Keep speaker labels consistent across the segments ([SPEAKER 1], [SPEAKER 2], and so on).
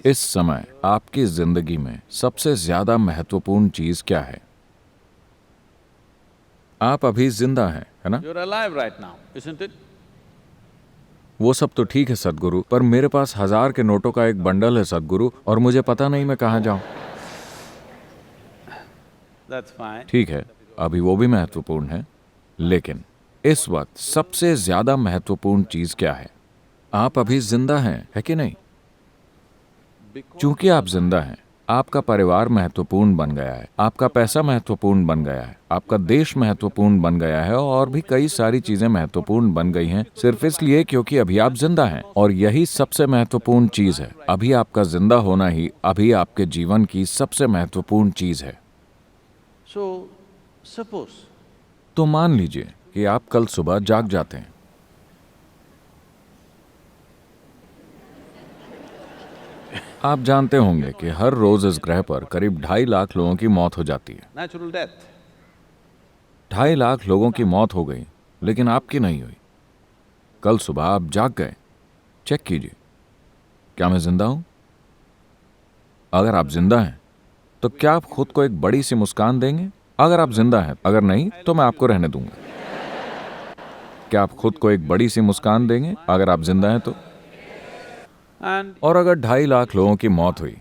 [SPEAKER 1] इस समय आपकी जिंदगी में सबसे ज्यादा महत्वपूर्ण चीज क्या है? आप अभी जिंदा हैं, है ना?
[SPEAKER 2] You're alive right now, isn't it?
[SPEAKER 1] वो सब तो ठीक है सदगुरु, पर मेरे पास 1000 के नोटों का एक बंडल है सदगुरु, और मुझे पता नहीं मैं कहाँ जाऊं।
[SPEAKER 2] That's fine.
[SPEAKER 1] ठीक है, अभी वो भी महत्वपूर्ण है, लेकिन इस वक्त सबसे ज्यादा महत्वपूर्ण चीज क्या है? आप अभी जिंदा हैं, है कि नहीं? चूंकि आप जिंदा हैं, आपका परिवार महत्वपूर्ण बन गया है, आपका पैसा महत्वपूर्ण बन गया है, आपका देश महत्वपूर्ण बन गया है, और भी कई सारी चीजें महत्वपूर्ण बन गई हैं, सिर्फ इसलिए क्योंकि अभी आप जिंदा हैं। और यही सबसे महत्वपूर्ण चीज है। अभी आपका जिंदा होना ही अभी आपके जीवन की सबसे महत्वपूर्ण चीज है।
[SPEAKER 2] So, suppose
[SPEAKER 1] तो मान लीजिए कि आप कल सुबह जाग जाते हैं। आप जानते होंगे कि हर रोज इस ग्रह पर करीब 2.5 लाख लोगों की मौत हो जाती है।
[SPEAKER 2] natural death.
[SPEAKER 1] 2.5 लाख लोगों की मौत हो गई, लेकिन आपकी नहीं हुई। कल सुबह आप जाग गए। चेक कीजिए, क्या मैं जिंदा हूं? अगर आप जिंदा हैं, तो क्या आप खुद को एक बड़ी सी मुस्कान देंगे? अगर आप जिंदा हैं, अगर नहीं तो मैं आपको रहने दूंगा। क्या आप खुद को एक बड़ी सी मुस्कान देंगे अगर आप जिंदा हैं तो?
[SPEAKER 2] And
[SPEAKER 1] और अगर 2.5 लाख लोगों की मौत हुई,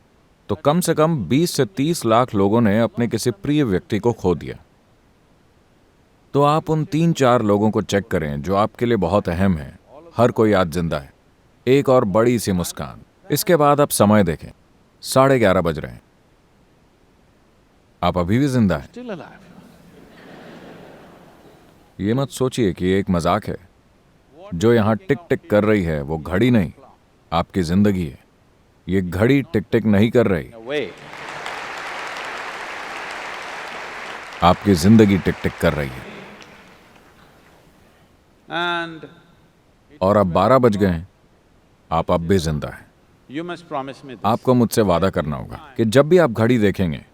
[SPEAKER 1] तो कम से कम 20 से 30 लाख लोगों ने अपने किसी प्रिय व्यक्ति को खो दिया। तो आप उन 3-4 लोगों को चेक करें जो आपके लिए बहुत अहम है। हर कोई आज जिंदा है। एक और बड़ी सी मुस्कान। इसके बाद आप समय देखें, 11:30 बज रहे हैं। आप अभी भी जिंदा हैं।
[SPEAKER 2] still alive.
[SPEAKER 1] ये मत सोचिए कि ये एक मजाक है। जो यहां टिक टिक कर रही है वो घड़ी नहीं, आपकी जिंदगी है। ये घड़ी टिक टिक नहीं कर रही,
[SPEAKER 2] Way.
[SPEAKER 1] आपकी जिंदगी टिक टिक कर रही है।
[SPEAKER 2] And
[SPEAKER 1] और अब 12 बज गए हैं, आप अब भी जिंदा हैं।
[SPEAKER 2] you must promise me this.
[SPEAKER 1] आपको मुझसे वादा करना होगा कि जब भी आप घड़ी देखेंगे,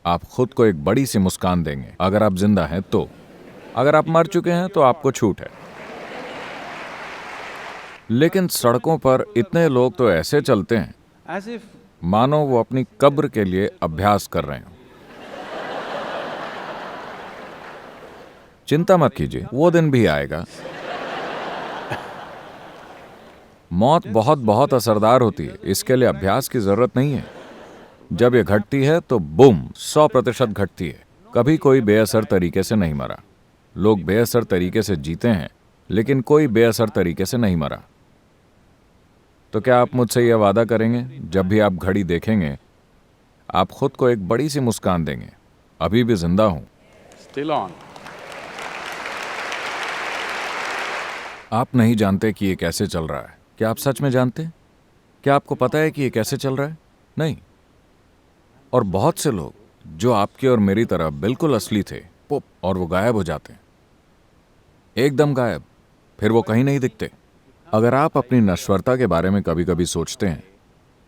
[SPEAKER 1] आप खुद को एक बड़ी सी मुस्कान देंगे। अगर आप जिंदा हैं तो। अगर आप मर चुके हैं तो आपको छूट है। लेकिन सड़कों पर इतने लोग तो ऐसे चलते हैं
[SPEAKER 2] As if
[SPEAKER 1] मानो वो अपनी कब्र के लिए अभ्यास कर रहे हो। चिंता मत कीजिए, वो दिन भी आएगा। मौत बहुत बहुत असरदार होती है, इसके लिए अभ्यास की जरूरत नहीं है। जब ये घटती है तो बूम, 100% घटती है। कभी कोई बेअसर तरीके से नहीं मरा। लोग बेअसर तरीके से जीते हैं, लेकिन कोई बेअसर तरीके से नहीं मरा। तो क्या आप मुझसे यह वादा करेंगे, जब भी आप घड़ी देखेंगे, आप खुद को एक बड़ी सी मुस्कान देंगे? अभी भी जिंदा हूं।
[SPEAKER 2] still on.
[SPEAKER 1] आप नहीं जानते कि ये कैसे चल रहा है। क्या आप सच में जानते हैं? क्या आपको पता है कि ये कैसे चल रहा है? नहीं। और बहुत से लोग जो आपकी और मेरी तरह बिल्कुल असली थे, पुप, और वो गायब हो जाते हैं। एकदम गायब, फिर वो कहीं नहीं दिखते। अगर आप अपनी नश्वरता के बारे में कभी कभी सोचते हैं,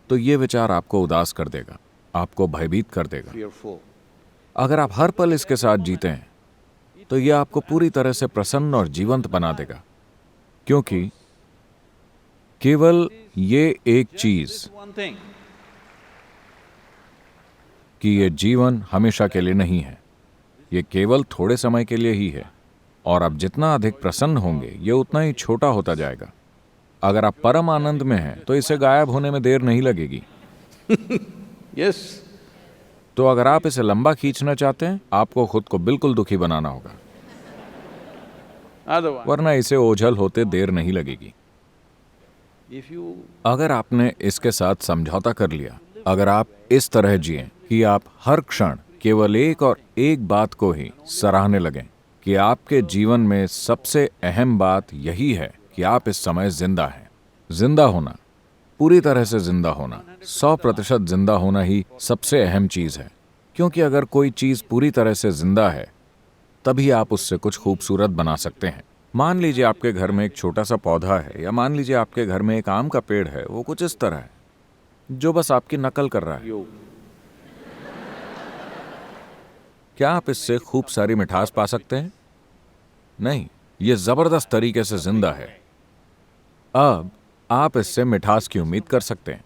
[SPEAKER 1] तो ये विचार आपको उदास कर देगा, आपको भयभीत कर देगा।
[SPEAKER 2] Fearful.
[SPEAKER 1] अगर आप हर पल इसके साथ जीते हैं, तो यह आपको पूरी तरह से प्रसन्न और जीवंत बना देगा। क्योंकि केवल ये एक चीज
[SPEAKER 2] One thing.
[SPEAKER 1] कि ये जीवन हमेशा के लिए नहीं है, ये केवल थोड़े समय के लिए ही है। और आप जितना अधिक प्रसन्न होंगे, ये उतना ही छोटा होता जाएगा। अगर आप परम आनंद में हैं, तो इसे गायब होने में देर नहीं लगेगी।
[SPEAKER 2] Yes.
[SPEAKER 1] तो अगर आप इसे लंबा खींचना चाहते हैं, आपको खुद को बिल्कुल दुखी बनाना होगा,
[SPEAKER 2] Otherwise,
[SPEAKER 1] वरना इसे ओझल होते देर नहीं लगेगी।
[SPEAKER 2] if you
[SPEAKER 1] अगर आपने इसके साथ समझौता कर लिया, अगर आप इस तरह जिएं कि आप हर क्षण केवल एक और एक बात को ही सराहने लगें कि आपके जीवन में सबसे अहम बात यही है कि आप इस समय जिंदा हैं। जिंदा होना, पूरी तरह से जिंदा होना, 100% जिंदा होना ही सबसे अहम चीज है। क्योंकि अगर कोई चीज पूरी तरह से जिंदा है, तभी आप उससे कुछ खूबसूरत बना सकते हैं। मान लीजिए आपके घर में एक छोटा सा पौधा है, या मान लीजिए आपके घर में एक आम का पेड़ है। वो कुछ इस तरह है, जो बस आपकी नकल कर रहा है।
[SPEAKER 2] you
[SPEAKER 1] क्या आप इससे खूब सारी मिठास पा सकते हैं? नहीं, ये जबरदस्त तरीके से जिंदा है। अब आप इससे मिठास की उम्मीद कर सकते हैं।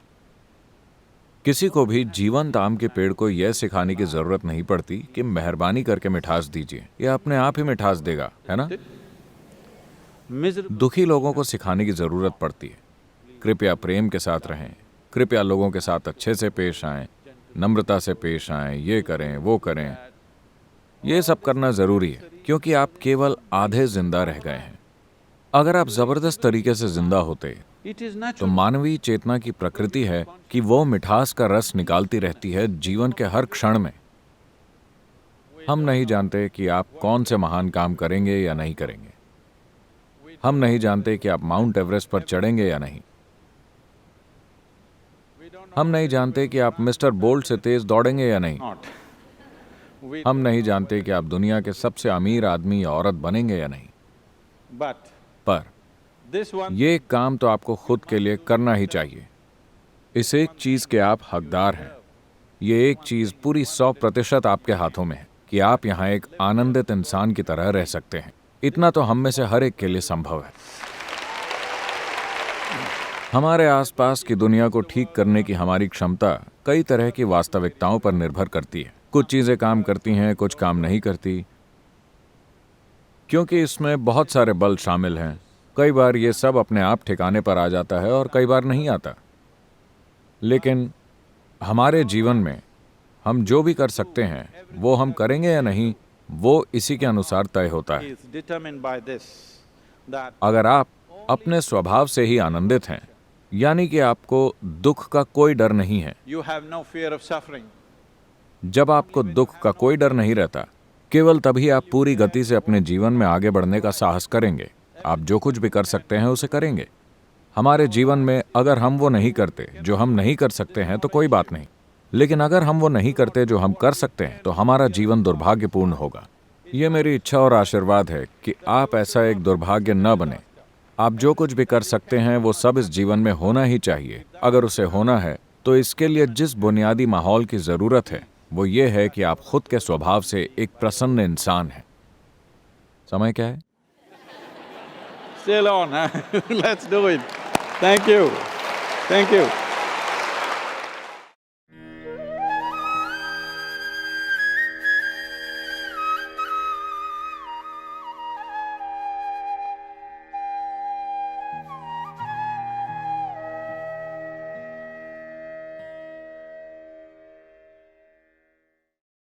[SPEAKER 1] किसी को भी जीवंत आम के पेड़ को यह सिखाने की जरूरत नहीं पड़ती कि मेहरबानी करके मिठास दीजिए, यह अपने आप ही मिठास देगा, है ना?
[SPEAKER 2] Miserable.
[SPEAKER 1] दुखी लोगों को सिखाने की जरूरत पड़ती है। कृपया प्रेम के साथ रहें, कृपया लोगों के साथ अच्छे से पेश आएं, नम्रता से पेश आएं, ये करें वो करें। ये सब करना जरूरी है क्योंकि आप केवल आधे जिंदा रह गए हैं। अगर आप जबरदस्त तरीके से जिंदा होते
[SPEAKER 2] It is
[SPEAKER 1] तो
[SPEAKER 2] natural.
[SPEAKER 1] मानवीय चेतना की प्रकृति है कि वो मिठास का रस निकालती रहती है जीवन के हर क्षण में। हम नहीं जानते कि आप कौन से महान काम करेंगे या नहीं करेंगे। हम नहीं जानते कि आप माउंट एवरेस्ट पर चढ़ेंगे या नहीं। हम नहीं जानते कि आप मिस्टर बोल्ट से तेज दौड़ेंगे या नहीं।
[SPEAKER 2] Not. We,
[SPEAKER 1] हम नहीं जानते कि आप दुनिया के सबसे अमीर आदमी या औरत बनेंगे या नहीं।
[SPEAKER 2] but
[SPEAKER 1] पर
[SPEAKER 2] this one,
[SPEAKER 1] ये काम तो आपको खुद के लिए करना ही चाहिए। इस एक चीज के आप हकदार हैं। ये एक चीज पूरी 100% आपके हाथों में है कि आप यहाँ एक आनंदित इंसान की तरह रह सकते हैं। इतना तो हम में से हर एक के लिए संभव है। हमारे आसपास की दुनिया को ठीक करने की हमारी क्षमता कई तरह की वास्तविकताओं पर निर्भर करती है। कुछ चीजें काम करती हैं, कुछ काम नहीं करती, क्योंकि इसमें बहुत सारे बल शामिल हैं। कई बार ये सब अपने आप ठिकाने पर आ जाता है और कई बार नहीं आता। लेकिन हमारे जीवन में हम जो भी कर सकते हैं वो हम करेंगे या नहीं, वो इसी के अनुसार तय होता है।
[SPEAKER 2] is determined by this, that
[SPEAKER 1] अगर आप अपने स्वभाव से ही आनंदित हैं, यानी कि आपको दुख का कोई डर नहीं है,
[SPEAKER 2] you have no fear of suffering.
[SPEAKER 1] जब आपको दुख का कोई डर नहीं रहता, केवल तभी आप पूरी गति से अपने जीवन में आगे बढ़ने का साहस करेंगे। आप जो कुछ भी कर सकते हैं उसे करेंगे। हमारे जीवन में अगर हम वो नहीं करते जो हम नहीं कर सकते हैं तो कोई बात नहीं, लेकिन अगर हम वो नहीं करते जो हम कर सकते हैं तो हमारा जीवन दुर्भाग्यपूर्ण होगा। ये मेरी इच्छा और आशीर्वाद है कि आप ऐसा एक दुर्भाग्य न बने। आप जो कुछ भी कर सकते हैं वो सब इस जीवन में होना ही चाहिए। अगर उसे होना है तो इसके लिए जिस बुनियादी माहौल की जरूरत है वो ये है कि आप खुद के स्वभाव से एक प्रसन्न इंसान हैं। समय क्या है?
[SPEAKER 2] Still on, huh? Let's do it. Thank you. Thank you.